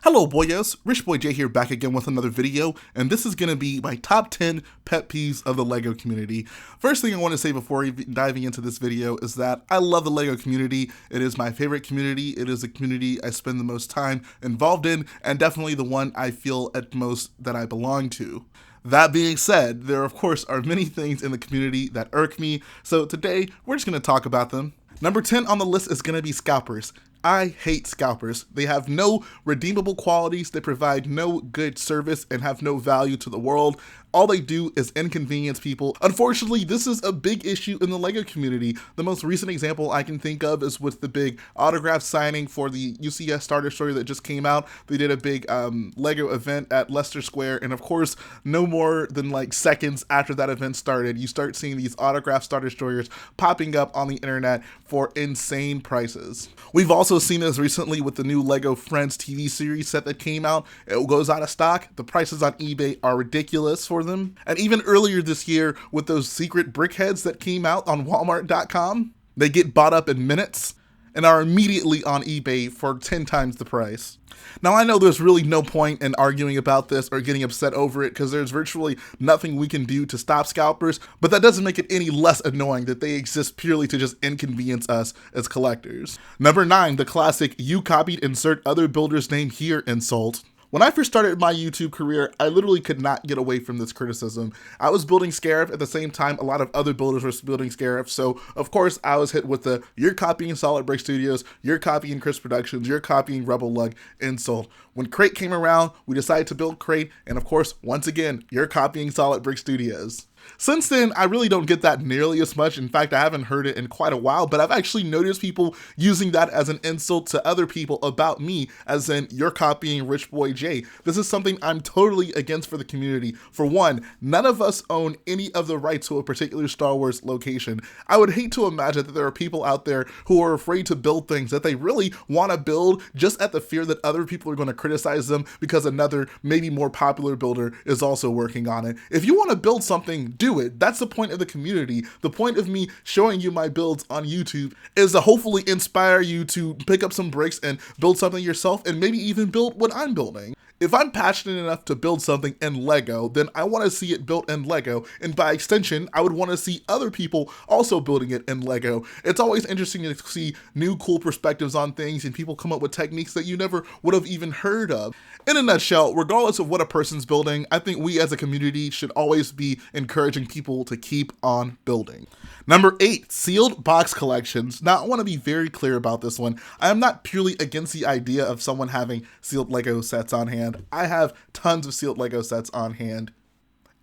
Hello boyos, Rich Boy J here back again with another video, and this is going to be my top 10 pet peeves of the LEGO community. First thing I want to say before diving into this video is that I love the LEGO community. It is my favorite community. It is the community I spend the most time involved in, and definitely the one I feel at most that I belong to. That being said, there of course are many things in the community that irk me, so today we're just going to talk about them. Number 10 on the list is going to be Scalpers. I hate Scalpers. They have no redeemable qualities, they provide no good service, and have no value to the world. All they do is inconvenience people. Unfortunately, this is a big issue in the LEGO community. The most recent example I can think of is with the big autograph signing for the UCS Star Destroyer that just came out. They did a big LEGO event at Leicester Square, and of course, no more than like seconds after that event started, you start seeing these autographed Star Destroyers popping up on the internet for insane prices. We've also seen this recently with the new LEGO Friends TV series set that came out. It goes out of stock. The prices on eBay are ridiculous for them. And even earlier this year with those secret brickheads that came out on Walmart.com, they get bought up in minutes and are immediately on eBay for 10 times the price. Now I know there's really no point in arguing about this or getting upset over it because there's virtually nothing we can do to stop scalpers, but that doesn't make it any less annoying that they exist purely to just inconvenience us as collectors. Number 9, the classic "you copied insert other builder's name here" insult. When I first started my YouTube career, I literally could not get away from this criticism. I was building Scarif at the same time a lot of other builders were building Scarif, so of course I was hit with the "you're copying Solid Brick Studios, you're copying Chris Productions, you're copying Rebel Lug" insult. When Crate came around, we decided to build Crate, and of course, once again, you're copying Solid Brick Studios. Since then, I really don't get that nearly as much. In fact, I haven't heard it in quite a while, but I've actually noticed people using that as an insult to other people about me, as in, "you're copying Rich Boy J." This is something I'm totally against for the community. For one, none of us own any of the rights to a particular Star Wars location. I would hate to imagine that there are people out there who are afraid to build things that they really want to build just at the fear that other people are going to criticize them because another, maybe more popular builder is also working on it. If you want to build something, do it. That's the point of the community. The point of me showing you my builds on YouTube is to hopefully inspire you to pick up some bricks and build something yourself, and maybe even build what I'm building. If I'm passionate enough to build something in LEGO, then I want to see it built in LEGO, and by extension, I would want to see other people also building it in LEGO. It's always interesting to see new cool perspectives on things, and people come up with techniques that you never would have even heard of. In a nutshell, regardless of what a person's building, I think we as a community should always be encouraging people to keep on building. Number 8, sealed box collections. Now, I want to be very clear about this one. I am not purely against the idea of someone having sealed LEGO sets on hand. I have tons of sealed LEGO sets on hand.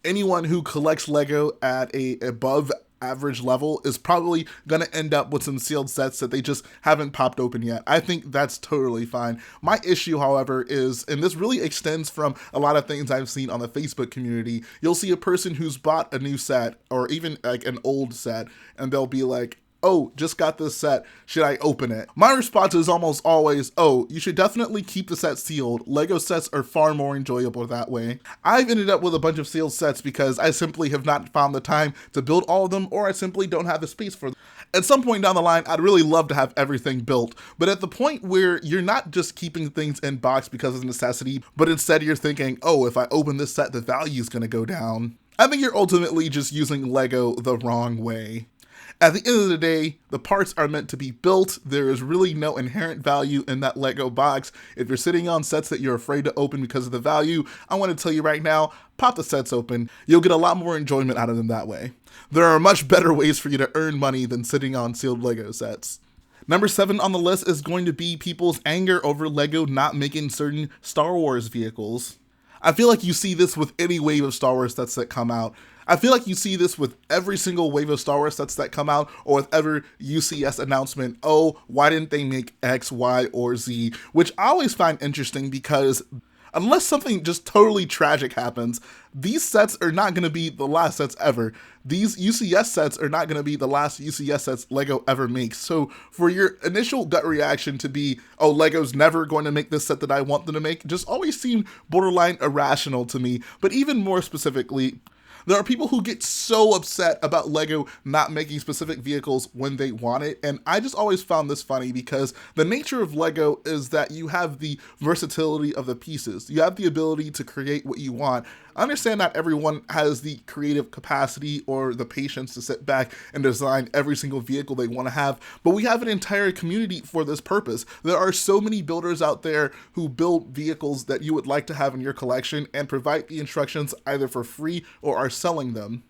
Anyone who collects LEGO at a above average level is probably gonna end up with some sealed sets that they just haven't popped open yet. I think that's totally fine. My issue, however, is, and this really extends from a lot of things I've seen on the Facebook community, you'll see a person who's bought a new set or even like an old set, and they'll be like, "Oh, just got this set, should I open it?" My response is almost always, "Oh, you should definitely keep the set sealed. LEGO sets are far more enjoyable that way." I've ended up with a bunch of sealed sets because I simply have not found the time to build all of them, or I simply don't have the space for them. At some point down the line, I'd really love to have everything built, but at the point where you're not just keeping things in box because of necessity, but instead you're thinking, "Oh, if I open this set, the value is gonna go down," I think you're ultimately just using LEGO the wrong way. At the end of the day, the parts are meant to be built. There is really no inherent value in that LEGO box. If you're sitting on sets that you're afraid to open because of the value, I want to tell you right now, pop the sets open. You'll get a lot more enjoyment out of them that way. There are much better ways for you to earn money than sitting on sealed LEGO sets. Number 7 on the list is going to be people's anger over LEGO not making certain Star Wars vehicles. I feel like you see this with any wave of Star Wars sets that come out. I feel like you see this with every single wave of Star Wars sets that come out, or with every UCS announcement, "Oh, why didn't they make X, Y, or Z?" Which I always find interesting because unless something just totally tragic happens, these sets are not going to be the last sets ever. These UCS sets are not going to be the last UCS sets LEGO ever makes. So for your initial gut reaction to be, "Oh, LEGO's never going to make this set that I want them to make," just always seemed borderline irrational to me. But even more specifically, There are people who get so upset about Lego not making specific vehicles when they want it, and I just always found this funny because the nature of Lego is that you have the versatility of the pieces. You have the ability to create what you want. I understand not everyone has the creative capacity or the patience to sit back and design every single vehicle they want to have, but we have an entire community for this purpose. There are so many builders out there who build vehicles that you would like to have in your collection and provide the instructions either for free or are selling them.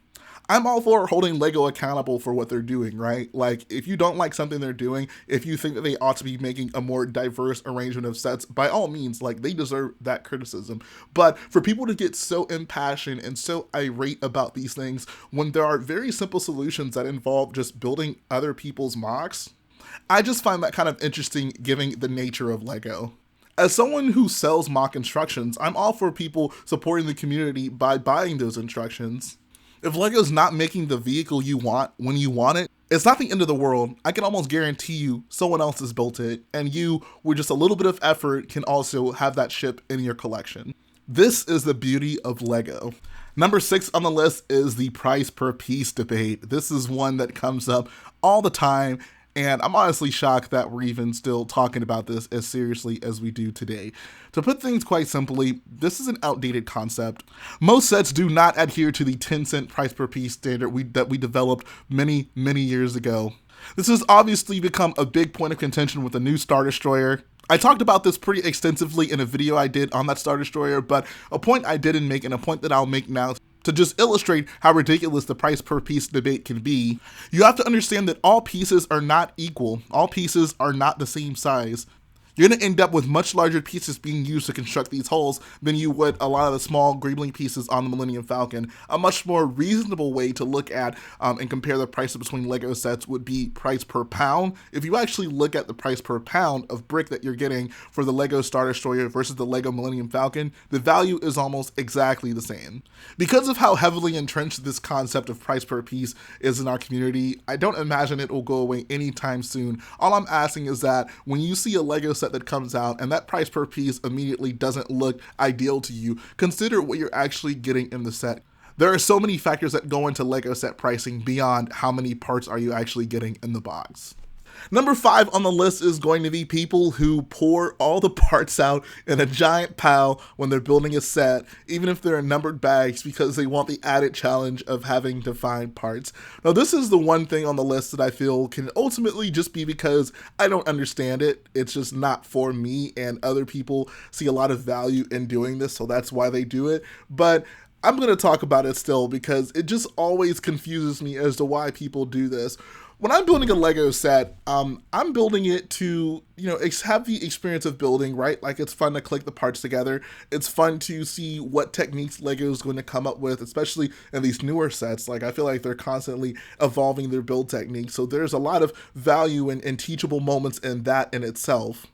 I'm all for holding Lego accountable for what they're doing, right? Like, if you don't like something they're doing, if you think that they ought to be making a more diverse arrangement of sets, by all means, like, they deserve that criticism. But for people to get so impassioned and so irate about these things when there are very simple solutions that involve just building other people's mocks, I just find that kind of interesting given the nature of Lego. As someone who sells mock instructions, I'm all for people supporting the community by buying those instructions. If Lego's not making the vehicle you want when you want it, it's not the end of the world. I can almost guarantee you someone else has built it, and you, with just a little bit of effort, can also have that ship in your collection. This is the beauty of Lego. Number 6 on the list is the price per piece debate. This is one that comes up all the time, and I'm honestly shocked that we're even still talking about this as seriously as we do today. To put things quite simply, this is an outdated concept. Most sets do not adhere to the 10-cent price per piece standard that we developed many years ago. This has obviously become a big point of contention with the new Star Destroyer. I talked about this pretty extensively in a video I did on that Star Destroyer, but a point I didn't make and a point that I'll make now to just illustrate how ridiculous the price per piece debate can be. You have to understand that all pieces are not equal. All pieces are not the same size. You're going to end up with much larger pieces being used to construct these hulls than you would a lot of the small greebling pieces on the Millennium Falcon. A much more reasonable way to look at and compare the prices between Lego sets would be price per pound. If you actually look at the price per pound of brick that you're getting for the Lego Star Destroyer versus the Lego Millennium Falcon, the value is almost exactly the same. Because of how heavily entrenched this concept of price per piece is in our community, I don't imagine it will go away anytime soon. All I'm asking is that when you see a Lego set that comes out and that price per piece immediately doesn't look ideal to you, consider what you're actually getting in the set. There are so many factors that go into Lego set pricing beyond how many parts are you actually getting in the box. Number 5 on the list is going to be people who pour all the parts out in a giant pile when they're building a set, even if they're in numbered bags, because they want the added challenge of having to find parts. Now, this is the one thing on the list that I feel can ultimately just be because I don't understand it. It's just not for me, and other people see a lot of value in doing this, so that's why they do it. But I'm going to talk about it still because it just always confuses me as to why people do this. When I'm building a Lego set, I'm building it to, have the experience of building, right? Like, it's fun to click the parts together. It's fun to see what techniques Lego is going to come up with, especially in these newer sets. Like, I feel like they're constantly evolving their build techniques. So there's a lot of value and teachable moments in that in itself.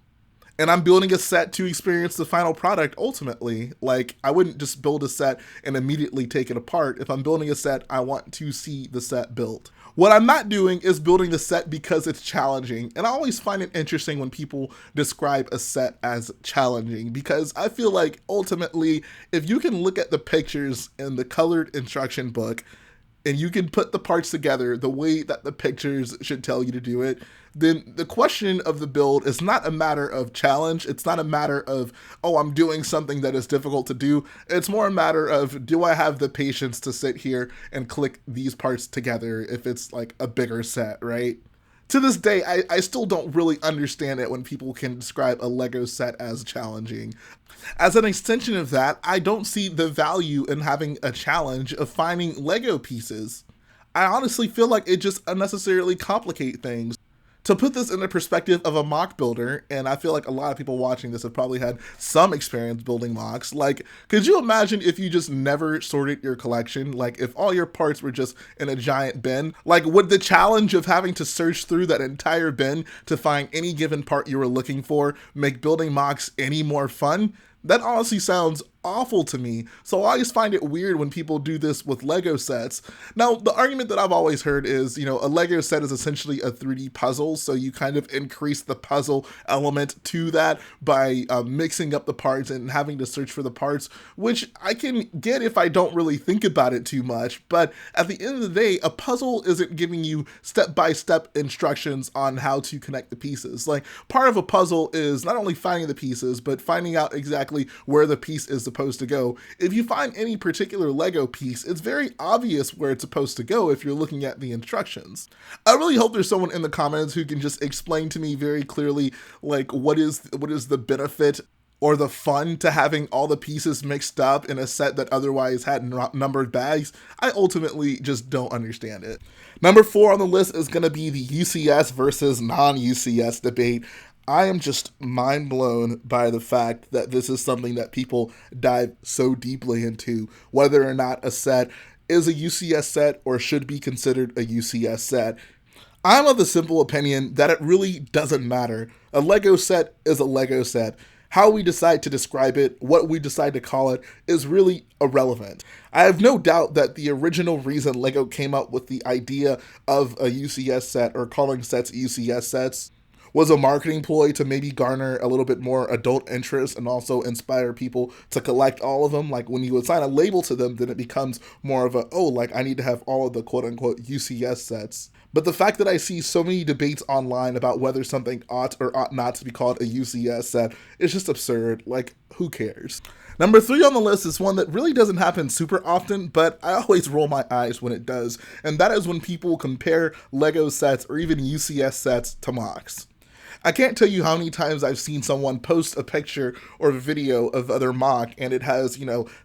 And I'm building a set to experience the final product ultimately. Like, I wouldn't just build a set and immediately take it apart. If I'm building a set, I want to see the set built. What I'm not doing is building the set because it's challenging. And I always find it interesting when people describe a set as challenging, because I feel like ultimately, if you can look at the pictures in the colored instruction book and you can put the parts together the way that the pictures should tell you to do it, then the question of the build is not a matter of challenge. It's not a matter of, oh, I'm doing something that is difficult to do. It's more a matter of, do I have the patience to sit here and click these parts together if it's like a bigger set, right? To this day, I still don't really understand it when people can describe a Lego set as challenging. As an extension of that, I don't see the value in having a challenge of finding Lego pieces. I honestly feel like it just unnecessarily complicates things. To put this in the perspective of a mock builder, and I feel like a lot of people watching this have probably had some experience building mocks, like, could you imagine if you just never sorted your collection? Like, if all your parts were just in a giant bin? Like, would the challenge of having to search through that entire bin to find any given part you were looking for make building mocks any more fun? That honestly sounds awful to me. So I always find it weird when people do this with Lego sets. Now, the argument that I've always heard is, a Lego set is essentially a 3D puzzle, so you kind of increase the puzzle element to that by mixing up the parts and having to search for the parts, which I can get if I don't really think about it too much. But at the end of the day, a puzzle isn't giving you step-by-step instructions on how to connect the pieces. Like, part of a puzzle is not only finding the pieces, but finding out exactly where the piece is supposed to go. If you find any particular Lego piece, it's very obvious where it's supposed to go if you're looking at the instructions. I really hope there's someone in the comments who can just explain to me very clearly, like, what is the benefit or the fun to having all the pieces mixed up in a set that otherwise had numbered bags. I ultimately just don't understand it. Number 4 on the list is going to be the UCS versus non UCS debate. I am just mind blown by the fact that this is something that people dive so deeply into, whether or not a set is a UCS set or should be considered a UCS set. I'm of the simple opinion that it really doesn't matter. A Lego set is a Lego set. How we decide to describe it, what we decide to call it, is really irrelevant. I have no doubt that the original reason Lego came up with the idea of a UCS set or calling sets UCS sets was a marketing ploy to maybe garner a little bit more adult interest and also inspire people to collect all of them. Like when you assign a label to them, then it becomes more of a, I need to have all of the quote unquote UCS sets. But the fact that I see so many debates online about whether something ought or ought not to be called a UCS set is just absurd. Like, who cares? Number 3 on the list is one that really doesn't happen super often, but I always roll my eyes when it does. And that is when people compare Lego sets or even UCS sets to MOCs. I can't tell you how many times I've seen someone post a picture or a video of their MOC and it has,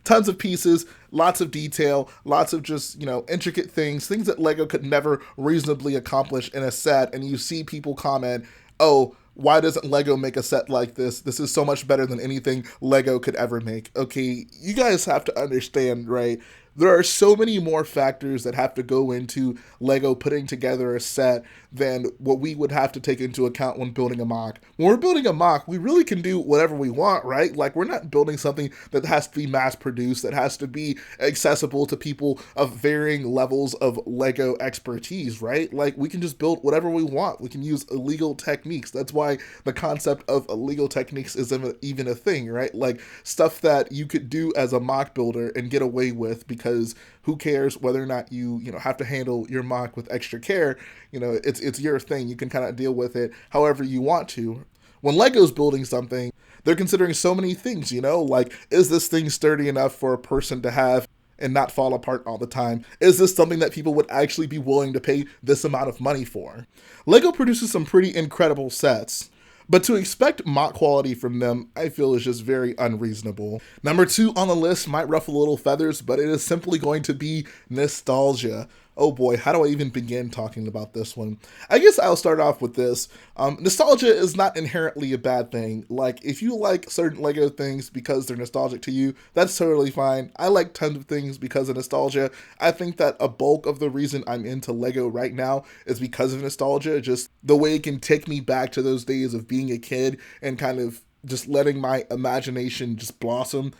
tons of pieces, lots of detail, lots of just, intricate things that Lego could never reasonably accomplish in a set. And you see people comment, oh, why doesn't Lego make a set like this? This is so much better than anything Lego could ever make. Okay, you guys have to understand, right? There are so many more factors that have to go into Lego putting together a set than what we would have to take into account when building a MOC. When we're building a MOC, we really can do whatever we want, right? Like, we're not building something that has to be mass produced, that has to be accessible to people of varying levels of Lego expertise, right? Like, we can just build whatever we want. We can use illegal techniques. That's why the concept of illegal techniques is even a thing, right? Like, stuff that you could do as a MOC builder and get away with because who cares whether or not you have to handle your MOC with extra care. It's your thing. You can kind of deal with it however you want to. When Lego's building something, they're considering so many things, like, is this thing sturdy enough for a person to have and not fall apart all the time? Is this something that people would actually be willing to pay this amount of money for? Lego produces some pretty incredible sets, but to expect MOC quality from them, I feel, is just very unreasonable. Number 2 on the list might ruffle a little feathers, but it is simply going to be nostalgia. Oh boy, how do I even begin talking about this one? I guess I'll start off with this. Nostalgia is not inherently a bad thing. Like, if you like certain Lego things because they're nostalgic to you, that's totally fine. I like tons of things because of nostalgia. I think that a bulk of the reason I'm into Lego right now is because of nostalgia, just the way it can take me back to those days of being a kid and kind of just letting my imagination just blossom.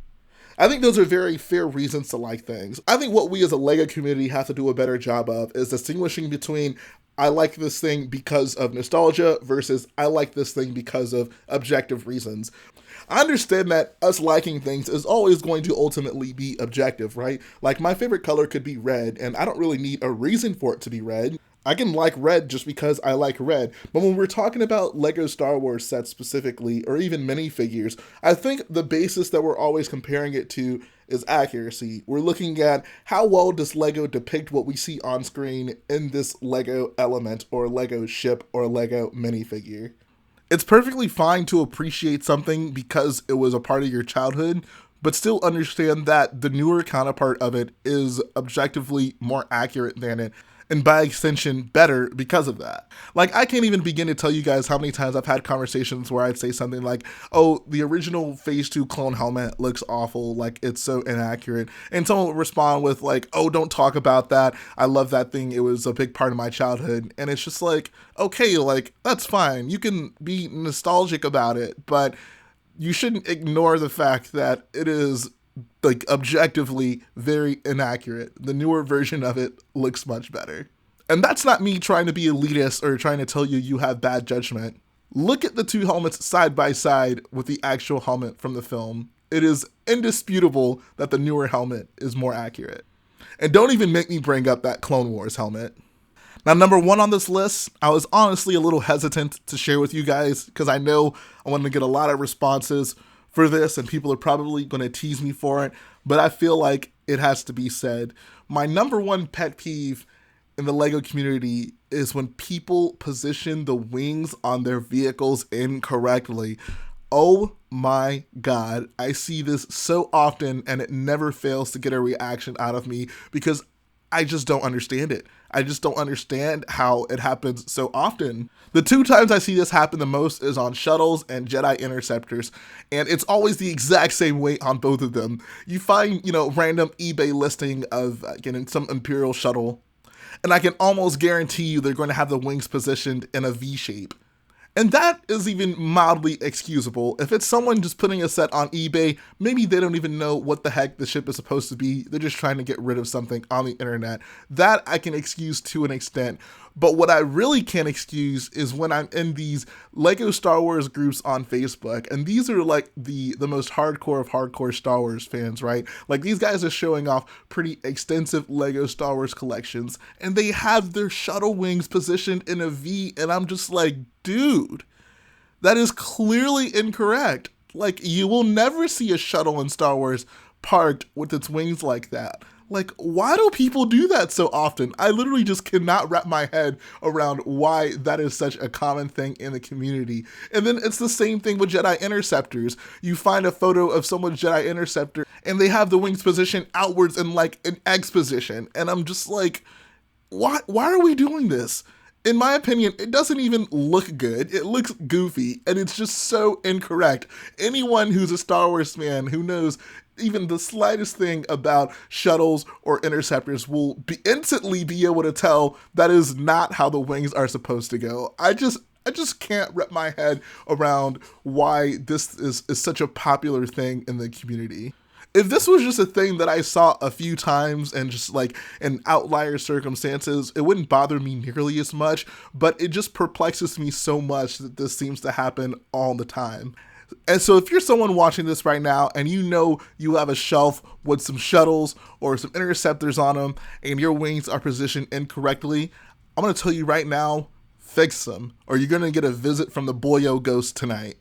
I think those are very fair reasons to like things. I think what we as a Lego community have to do a better job of is distinguishing between I like this thing because of nostalgia versus I like this thing because of objective reasons. I understand that us liking things is always going to ultimately be objective, right? Like, my favorite color could be red, and I don't really need a reason for it to be red. I can like red just because I like red. But when we're talking about Lego Star Wars sets specifically, or even minifigures, I think the basis that we're always comparing it to is accuracy. We're looking at how well does Lego depict what we see on screen in this Lego element, or Lego ship, or Lego minifigure. It's perfectly fine to appreciate something because it was a part of your childhood, but still understand that the newer counterpart of it is objectively more accurate than it, and by extension better because of that. Like, I can't even begin to tell you guys how many times I've had conversations where I'd say something like, oh, the original Phase 2 clone helmet looks awful, like, it's so inaccurate, and someone would respond with like, oh, don't talk about that, I love that thing, it was a big part of my childhood. And it's just like, okay, like, that's fine, you can be nostalgic about it, but you shouldn't ignore the fact that it is like objectively very inaccurate. The newer version of it looks much better. And that's not me trying to be elitist or trying to tell you you have bad judgment. Look at the two helmets side by side with the actual helmet from the film. It is indisputable that the newer helmet is more accurate. And don't even make me bring up that Clone Wars helmet. Now, number one on this list, I was honestly a little hesitant to share with you guys because I know I want to get a lot of responses for this and people are probably going to tease me for it, but I feel like it has to be said. My number one pet peeve in the LEGO community is when people position the wings on their vehicles incorrectly. Oh my God, I see this so often and it never fails to get a reaction out of me because I just don't understand it. I just don't understand how it happens so often. The two times I see this happen the most is on shuttles and Jedi interceptors, and it's always the exact same weight on both of them. You find, random eBay listing of getting some Imperial shuttle, and I can almost guarantee you they're going to have the wings positioned in a V shape. And that is even mildly excusable. If it's someone just putting a set on eBay, maybe they don't even know what the heck the ship is supposed to be. They're just trying to get rid of something on the internet. That I can excuse to an extent. But what I really can't excuse is when I'm in these LEGO Star Wars groups on Facebook. And these are like the most hardcore of hardcore Star Wars fans, right? Like these guys are showing off pretty extensive LEGO Star Wars collections. And they have their shuttle wings positioned in a V. And I'm just like, dude, that is clearly incorrect. Like, you will never see a shuttle in Star Wars parked with its wings like that. Like, why do people do that so often? I literally just cannot wrap my head around why that is such a common thing in the community. And then it's the same thing with Jedi Interceptors. You find a photo of someone's Jedi Interceptor and they have the wings positioned outwards in like an X position. And I'm just like, why are we doing this? In my opinion, it doesn't even look good. It looks goofy, and it's just so incorrect. Anyone who's a Star Wars fan who knows even the slightest thing about shuttles or interceptors will instantly be able to tell that is not how the wings are supposed to go. I just can't wrap my head around why this is such a popular thing in the community. If this was just a thing that I saw a few times and just like in outlier circumstances, it wouldn't bother me nearly as much, but it just perplexes me so much that this seems to happen all the time. And so if you're someone watching this right now and you know you have a shelf with some shuttles or some interceptors on them and your wings are positioned incorrectly, I'm going to tell you right now, fix them or you're going to get a visit from the Boyo ghost tonight.